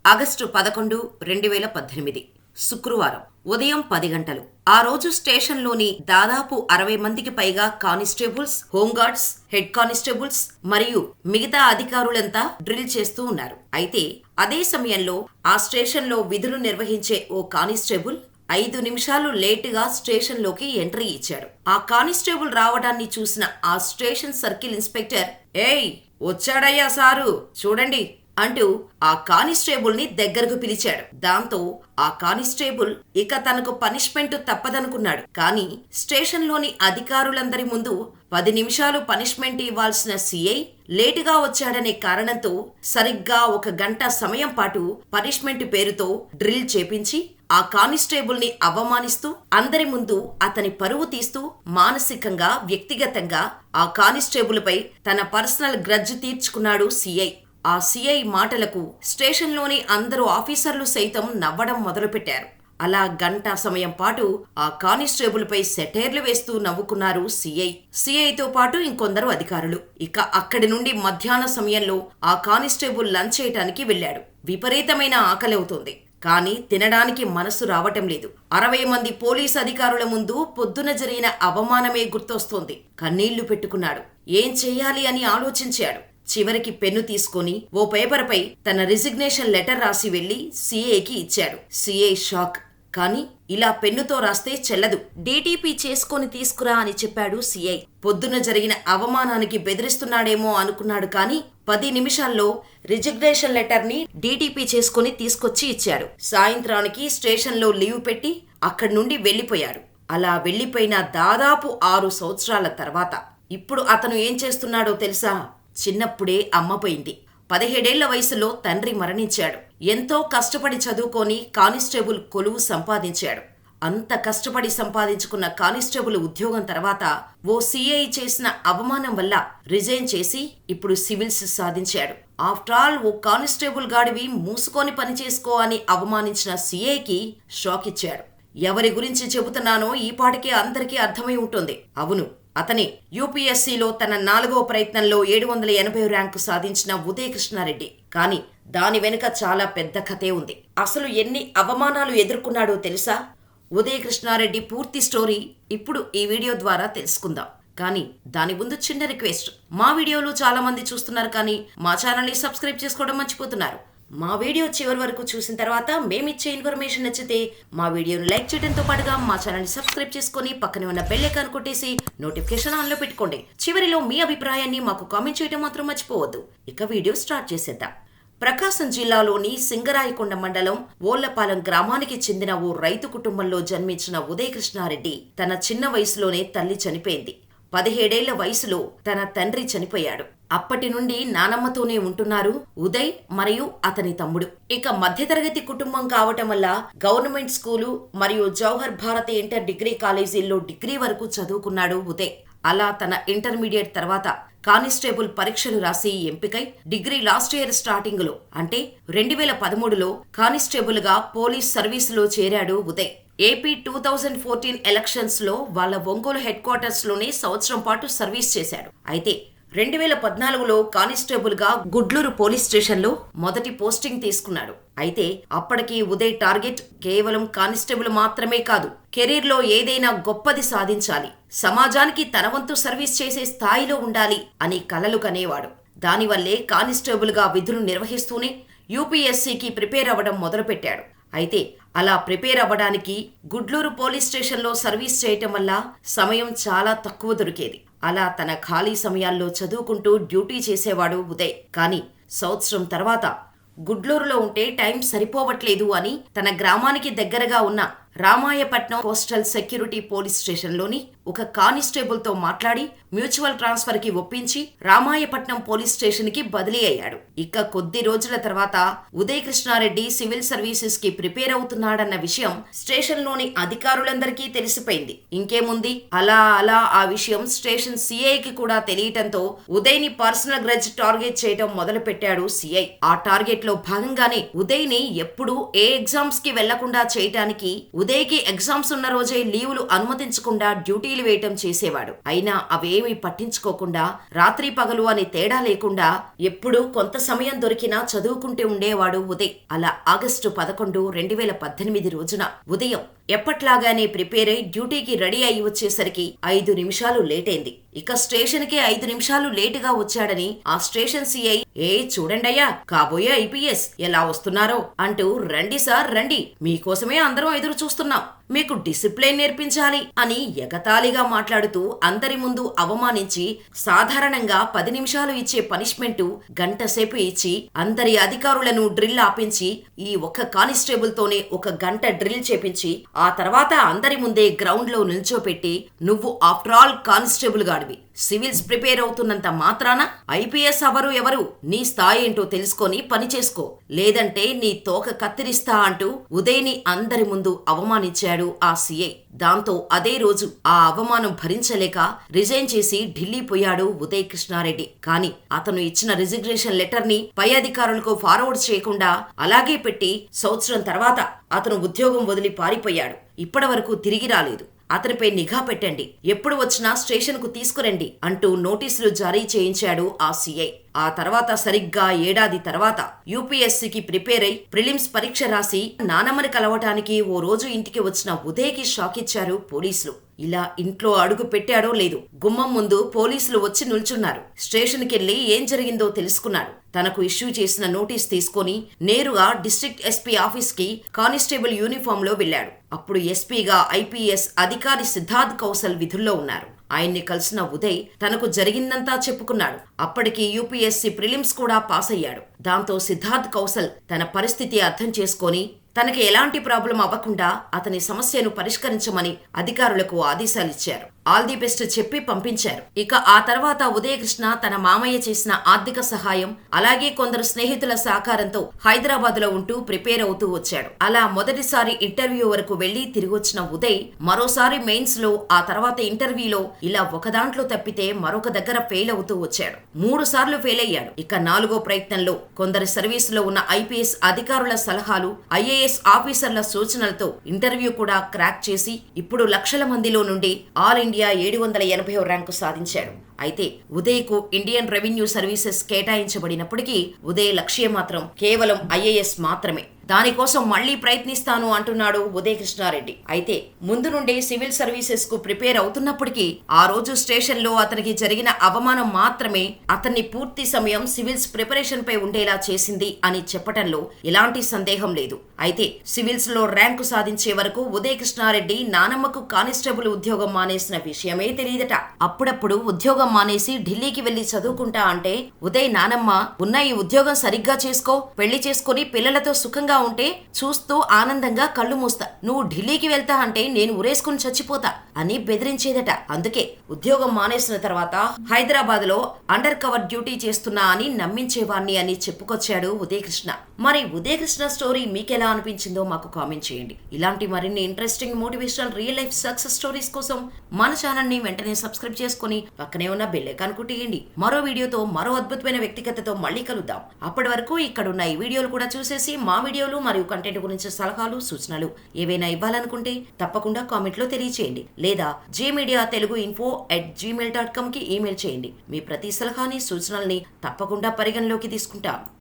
August 11, 2018 శుక్రవారం ఉదయం 10 గంటలు. ఆ రోజు స్టేషన్లోని దాదాపు 60 మందికి పైగా కానిస్టేబుల్స్, హోంగార్డ్స్, హెడ్ కానిస్టేబుల్స్ మరియు మిగతా అధికారులంతా డ్రిల్ చేస్తూ ఉన్నారు. అయితే అదే సమయంలో ఆ స్టేషన్లో విధులు నిర్వహించే ఓ కానిస్టేబుల్ 5 నిమిషాలు లేటుగా స్టేషన్లోకి ఎంట్రీ ఇచ్చాడు. ఆ కానిస్టేబుల్ రావడాన్ని చూసిన ఆ స్టేషన్ సర్కిల్ ఇన్స్పెక్టర్, "ఏయ్, వచ్చాడయ్యా సారు, చూడండి" అంటూ ఆ కానిస్టేబుల్ ని దగ్గరకు పిలిచాడు. దాంతో ఆ కానిస్టేబుల్ ఇక తనకు పనిష్మెంట్ తప్పదనుకున్నాడు. కానీ స్టేషన్లోని అధికారులందరి ముందు 10 నిమిషాలు పనిష్మెంట్ ఇవ్వాల్సిన సిఐ లేటుగా వచ్చాడనే కారణంతో సరిగ్గా 1 గంట సమయం పాటు పనిష్మెంట్ పేరుతో డ్రిల్ చేపించి ఆ కానిస్టేబుల్ ని అవమానిస్తూ అందరి ముందు అతని పరువు తీస్తూ మానసికంగా, వ్యక్తిగతంగా ఆ కానిస్టేబుల్ పై తన పర్సనల్ గ్రడ్జ్ తీర్చుకున్నాడు సిఐ. ఆ సిఐ మాటలకు స్టేషన్లోని అందరూ ఆఫీసర్లు సైతం నవ్వడం మొదలుపెట్టారు. అలా గంట సమయం పాటు ఆ కానిస్టేబుల్ పై సెటైర్లు వేస్తూ నవ్వుకున్నారు సిఐతో పాటు ఇంకొందరు అధికారులు. ఇక అక్కడి నుండి మధ్యాహ్న సమయంలో ఆ కానిస్టేబుల్ లంచ్ చేయటానికి వెళ్లాడు. విపరీతమైన ఆకలి అవుతోంది. కానీ తినడానికి మనసు రావటం లేదు. 60 మంది పోలీస్ అధికారుల ముందు పొద్దున జరిగిన అవమానమే గుర్తొస్తోంది. కన్నీళ్లు పెట్టుకున్నాడు. ఏం చెయ్యాలి అని ఆలోచించాడు. చివరికి పెన్ను తీసుకొని ఓ పేపర్పై తన రిజిగ్నేషన్ లెటర్ రాసి వెళ్లి సిఐకి ఇచ్చాడు. CI shock. కానీ ఇలా పెన్నుతో రాస్తే చెల్లదు, డీటీపీ చేసుకొని తీసుకురా అని చెప్పాడు సిఐ. పొద్దున జరిగిన అవమానానికి బెదిరిస్తున్నాడేమో అనుకున్నాడు. కానీ 10 నిమిషాల్లో రిజిగ్నేషన్ లెటర్ ని డీటీపీ చేసుకుని తీసుకొచ్చి ఇచ్చాడు. సాయంత్రానికి స్టేషన్లో లీవ్ పెట్టి అక్కడి నుండి వెళ్లిపోయాడు. అలా వెళ్లిపోయిన దాదాపు 6 సంవత్సరాల తర్వాత ఇప్పుడు అతను ఏం చేస్తున్నాడో తెలుసా? చిన్నప్పుడే అమ్మ పోయింది. 17 వయసులో తండ్రి మరణించాడు. ఎంతో కష్టపడి చదువుకొని కానిస్టేబుల్ కొలువు సంపాదించాడు. అంత కష్టపడి సంపాదించుకున్న కానిస్టేబుల్ ఉద్యోగం తర్వాత ఓ సిఐ చేసిన అవమానం వల్ల రిజైన్ చేసి ఇప్పుడు సివిల్స్ సాధించాడు. ఆఫ్టర్ ఆల్ ఓ కానిస్టేబుల్ గాడివి మూసుకొని పనిచేసుకో అని అవమానించిన సిఐకి షాక్ ఇచ్చాడు. ఎవరి గురించి చెబుతున్నానో ఈ పాటికే అందరికీ అర్థమై ఉంటుంది. అవును, అతనే యూపీఎస్సీలో తన 4వ ప్రయత్నంలో 780 ర్యాంకు సాధించిన ఉదయ్ కృష్ణారెడ్డి. కానీ దాని వెనుక చాలా పెద్ద కథే ఉంది. అసలు ఎన్ని అవమానాలు ఎదుర్కొన్నాడో తెలుసా? ఉదయ్ కృష్ణారెడ్డి పూర్తి స్టోరీ ఇప్పుడు ఈ వీడియో ద్వారా తెలుసుకుందాం. కానీ దాని ముందు చిన్న రిక్వెస్ట్. మా వీడియోలు చాలా మంది చూస్తున్నారు కానీ మా ఛానల్ని సబ్స్క్రైబ్ చేసుకోవడం మర్చిపోతున్నారు. మా వీడియో చివరి వరకు చూసిన తర్వాత మేమిచ్చే ఇన్ఫర్మేషన్ నచ్చితే మా వీడియోను లైక్ చేయడంతో పాటుగా మా ఛానల్ని సబ్స్క్రైబ్ చేసుకుని పక్కనే ఉన్న బెల్ ఐకాన్ కొట్టేసి నోటిఫికేషన్ ఆన్లో పెట్టుకోండి. చివరిలో మీ అభిప్రాయాన్ని మాకు కామెంట్ చేయడం మాత్రం మర్చిపోవద్దు. ఇక వీడియో స్టార్ట్ చేసేద్దాం. ప్రకాశం జిల్లాలోని సింగరాయకొండ మండలం ఓళ్లపాలెం గ్రామానికి చెందిన ఓ రైతు కుటుంబంలో జన్మించిన ఉదయ్ కృష్ణారెడ్డి తన చిన్న వయసులోనే తల్లి చనిపోయింది. 17 వయసులో తన తండ్రి చనిపోయాడు. అప్పటి నుండి నానమ్మతోనే ఉంటున్నారు ఉదయ్ మరియు అతని తమ్ముడు. ఇక మధ్యతరగతి కుటుంబం కావటం వల్ల గవర్నమెంట్ స్కూలు మరియు జవహర్ భారత్ ఇంటర్ డిగ్రీ కాలేజీల్లో డిగ్రీ వరకు చదువుకున్నాడు ఉదయ్. అలా తన ఇంటర్మీడియట్ తర్వాత కానిస్టేబుల్ పరీక్షలు రాసి ఎంపికై డిగ్రీ లాస్ట్ ఇయర్ స్టార్టింగ్ లో అంటే 2013లో కానిస్టేబుల్ గా పోలీస్ సర్వీసులో చేరాడు ఉదయ్. ఏపీ 2014 ఎలక్షన్స్ లో వాళ్ళ ఒంగోలు హెడ్ క్వార్టర్స్ లోనే సంవత్సరం పాటు సర్వీస్ చేశాడు. అయితే 2014లో కానిస్టేబుల్ గా గుడ్లూరు పోలీస్ స్టేషన్ లో మొదటి పోస్టింగ్ తీసుకున్నాడు. అయితే అప్పటికి ఉదయ్ టార్గెట్ కేవలం కానిస్టేబుల్ మాత్రమే కాదు, కెరీర్ లో ఏదైనా గొప్పది సాధించాలి, సమాజానికి తన వంతు సర్వీస్ చేసే స్థాయిలో ఉండాలి అని కలలు కనేవాడు. దానివల్లే కానిస్టేబుల్ గా విధులు నిర్వహిస్తూనే యూపీఎస్సీకి ప్రిపేర్ అవ్వడం మొదలుపెట్టాడు. అయితే అలా ప్రిపేర్ అవ్వడానికి గుడ్లూరు పోలీస్ స్టేషన్లో సర్వీస్ చేయటం వల్ల సమయం చాలా తక్కువ దొరికేది. అలా తన ఖాళీ సమయాల్లో చదువుకుంటూ డ్యూటీ చేసేవాడు ఉదయ్. కానీ సంవత్సరం తర్వాత గుడ్లూరులో ఉంటే టైం సరిపోవట్లేదు అని తన గ్రామానికి దగ్గరగా ఉన్న రామాయపట్నం కోస్టల్ సెక్యూరిటీ పోలీస్ స్టేషన్లోని ఒక కానిస్టేబుల్ తో మాట్లాడి మ్యూచువల్ ట్రాన్స్ఫర్ కి ఒప్పించి రామాయపట్నం పోలీస్ స్టేషన్ కి బదిలీ అయ్యాడు. ఇక కొద్ది రోజుల తర్వాత ఉదయ్ కృష్ణారెడ్డి సివిల్ సర్వీసెస్ కి ప్రిపేర్ అవుతున్నాడన్న విషయం స్టేషన్ లోని అధికారులందరికీ తెలిసిపోయింది. ఇంకేముంది, అలా ఆ విషయం స్టేషన్ సిఐకి కూడా తెలియటంతో ఉదయ్ ని పర్సనల్ గ్రడ్జ్ టార్గెట్ చేయడం మొదలు పెట్టాడు సిఐ. ఆ టార్గెట్ లో భాగంగానే ఉదయ్ ని ఎప్పుడూ ఏ ఎగ్జామ్స్ కి వెళ్లకుండా చేయటానికి ఉదయ్కి ఎగ్జామ్స్ ఉన్న రోజే లీవులు అనుమతించకుండా డ్యూటీలు వేయటం చేసేవాడు. అయినా అవేమీ పట్టించుకోకుండా రాత్రి పగలు అని తేడా లేకుండా ఎప్పుడూ కొంత సమయం దొరికినా చదువుకుంటూ ఉండేవాడు ఉదయ్. అలా ఆగస్టు 11, 2018 రోజున ఉదయం ఎప్పట్లాగానే ప్రిపేర్ అయి డ్యూటీకి రెడీ అయి వచ్చేసరికి 5 నిమిషాలు లేట్ అయింది. ఇక స్టేషన్ కి 5 నిమిషాలు లేటుగా వచ్చాడని ఆ స్టేషన్ సిఐ, చూడండయ్యా, కాబోయే ఐపీఎస్ ఎలా వస్తున్నారో అంటూ, రండి సార్ రండి, మీకోసమే అందరం ఎదురు చూస్తున్నాం, మీకు డిసిప్లిన్ నేర్పించాలి అని ఎగతాళిగా మాట్లాడుతూ అందరి ముందు అవమానించి సాధారణంగా 10 నిమిషాలు ఇచ్చే పనిష్మెంటు గంటసేపు ఇచ్చి అందరి అధికారులను డ్రిల్ ఆపించి ఈ ఒక్క కానిస్టేబుల్ తోనే 1 గంట డ్రిల్ చేపించి ఆ తర్వాత అందరి ముందే గ్రౌండ్ లో నిల్చోపెట్టి, నువ్వు ఆఫ్టర్ ఆల్ కానిస్టేబుల్ గాడివి, సివిల్స్ ప్రిపేర్ అవుతున్నంత మాత్రాన ఐపీఎస్ ఎవరు నీ స్థాయి ఏంటో తెలుసుకొని పని చేసుకో, లేదంటే నీ తోక కత్తిరిస్తా అంటూ ఉదయ్ని అందరి ముందు అవమానించాడు ఆ సిఐ. దాంతో అదే రోజు ఆ అవమానం భరించలేక రిజైన్ చేసి ఢిల్లీ పోయాడు ఉదయ్ కృష్ణారెడ్డి. కానీ అతను ఇచ్చిన రిజిగ్నేషన్ లెటర్ ని పై అధికారులకు ఫార్వర్డ్ చేయకుండా అలాగే పెట్టి సంవత్సరం తర్వాత అతను ఉద్యోగం వదిలి పారిపోయాడు. ఇప్పటి వరకు తిరిగి రాలేదు. అతనిపై నిఘా పెట్టండి, ఎప్పుడు వచ్చినా స్టేషన్ కు తీసుకురండి అంటూ నోటీసులు జారీ చేయించాడు ఆ సిఐ. ఆ తర్వాత సరిగ్గా ఏడాది తర్వాత యూపీఎస్సీకి ప్రిపేర్ అయి ప్రిలిమ్స్ పరీక్ష రాసి నానమ్మని కలవటానికి ఓ రోజు ఇంటికి వచ్చిన ఉదయ్కి షాక్ ఇచ్చారు పోలీసులు. ఇలా ఇంట్లో అడుగు పెట్టాడో లేదు, గుమ్మం ముందు పోలీసులు వచ్చి నిల్చున్నారు. స్టేషన్కెళ్లి ఏం జరిగిందో తెలుసుకున్నాడు. తనకు ఇష్యూ చేసిన నోటీస్ తీసుకొని నేరుగా డిస్ట్రిక్ట్ ఎస్పీ ఆఫీస్ కి కానిస్టేబుల్ యూనిఫామ్ లో వెళ్లాడు. అప్పుడు ఎస్పీగా ఐపీఎస్ అధికారి సిద్ధార్థ్ కౌశల్ విధుల్లో ఉన్నారు. ఆయన్ని కలిసిన ఉదయ్ తనకు జరిగిందంతా చెప్పుకున్నాడు. అప్పటికి యూపీఎస్సీ ప్రిలిమ్స్ కూడా పాస్ అయ్యాడు. దాంతో సిద్ధార్థ్ కౌశల్ తన పరిస్థితి అర్థం చేసుకొని తనకి ఎలాంటి ప్రాబ్లం అవ్వకుండా అతని సమస్యను పరిష్కరించమని అధికారులకు ఆదేశాలిచ్చారు. ఆల్ ది బెస్ట్ చెప్పి పంపించారు. ఇక ఆ తర్వాత ఉదయకృష్ణ తన మామయ్య చేసిన ఆర్థిక సహాయం అలాగే కొందరు స్నేహితుల సహకారంతో హైదరాబాద్ లో ఉంటూ ప్రిపేర్ అవుతూ వచ్చాడు. అలా మొదటిసారి ఇంటర్వ్యూ వరకు వెళ్లి తిరిగొచ్చిన ఉదయ్ మరోసారి మెయిన్స్ లో, ఆ తర్వాత ఇంటర్వ్యూలో ఇలా ఒక దాంట్లో తప్పితే మరొక దగ్గర ఫెయిల్ అవుతూ వచ్చాడు. 3 సార్లు ఫెయిల్ అయ్యాడు. ఇక 4వ ప్రయత్నంలో కొందరి సర్వీసులో ఉన్న ఐపీఎస్ అధికారుల సలహాలు, ఐఏఎస్ ఆఫీసర్ల సూచనలతో ఇంటర్వ్యూ కూడా క్రాక్ చేసి ఇప్పుడు లక్షల మందిలో నుండి ఆల్ ఇండియా 780వ ర్యాంకు సాధించాడు. అయితే ఉదయ్కు ఇండియన్ రెవెన్యూ సర్వీసెస్ కేటాయించబడినప్పటికీ ఉదయ్ లక్ష్యం మాత్రం కేవలం ఐఏఎస్ మాత్రమే. దానికోసం మళ్లీ ప్రయత్నిస్తాను అంటున్నాడు ఉదయ్ కృష్ణారెడ్డి. అయితే ముందు నుండి సివిల్ సర్వీసెస్ కు ప్రిపేర్ అవుతున్నప్పటికీ ఆ రోజు స్టేషన్ లో అతనికి జరిగిన అవమానం మాత్రమే అతన్ని పూర్తి సమయం సివిల్స్ ప్రిపరేషన్ పై ఉండేలా చేసింది అని చెప్పటంలో ఎలాంటి సందేహం లేదు. అయితే సివిల్స్ లో ర్యాంకు సాధించే వరకు ఉదయ్ కృష్ణారెడ్డి నానమ్మకు కానిస్టేబుల్ ఉద్యోగం మానేసిన విషయమే తెలియదట. అప్పుడప్పుడు ఉద్యోగం మానేసి ఢిల్లీకి వెళ్లి చదువుకుంటా అంటే ఉదయ్ నానమ్మ, ఉన్న ఈ ఉద్యోగం సరిగ్గా చేసుకో, పెళ్లి చేసుకుని పిల్లలతో సుఖంగా ఉంటే చూస్తూ ఆనందంగా కళ్ళు మూస్తా, నువ్వు ఢిల్లీకి వెళ్తా అంటే నేను ఉరేసుకుని చచ్చిపోతా అని బెదిరించేదట. అందుకే ఉద్యోగం మానేసిన తర్వాత హైదరాబాద్ లో అండర్ కవర్ డ్యూటీ చేస్తున్నా అని నమ్మించేవాణ్ణి అని చెప్పుకొచ్చాడు ఉదయకృష్ణ. మరి ఉదయకృష్ణ స్టోరీ మీకెలా అనిపించిందో మాకు కామెంట్ చేయండి. ఇలాంటి మరిన్ని interesting motivational real life success stories కోసం మన ఛానల్ ని వెంటనే సబ్స్క్రైబ్ చేసుకుని పక్కనే ఉన్న బెల్ ఐకాన్ కొట్టేయండి. మరో వీడియోతో మరో అద్భుతమైన వ్యక్తిగతతో మళ్ళీ కలుద్దాం. అప్పటి వరకు ఇక్కడున్న ఈ వీడియోలు కూడా చూసేసి మా వీడియోలు మరియు కంటెంట్ గురించి సలహాలు, సూచనలు ఏవైనా ఇవ్వాలనుకుంటే తప్పకుండా కామెంట్ లో తెలియచేయండి. లేదా jmediateluguinfo@gmail.com కి ఈమెయిల్ చేయండి. మీ ప్రతి సలహాని, సూచనల్ని తప్పకుండా పరిగణలోకి తీసుకుంటాం.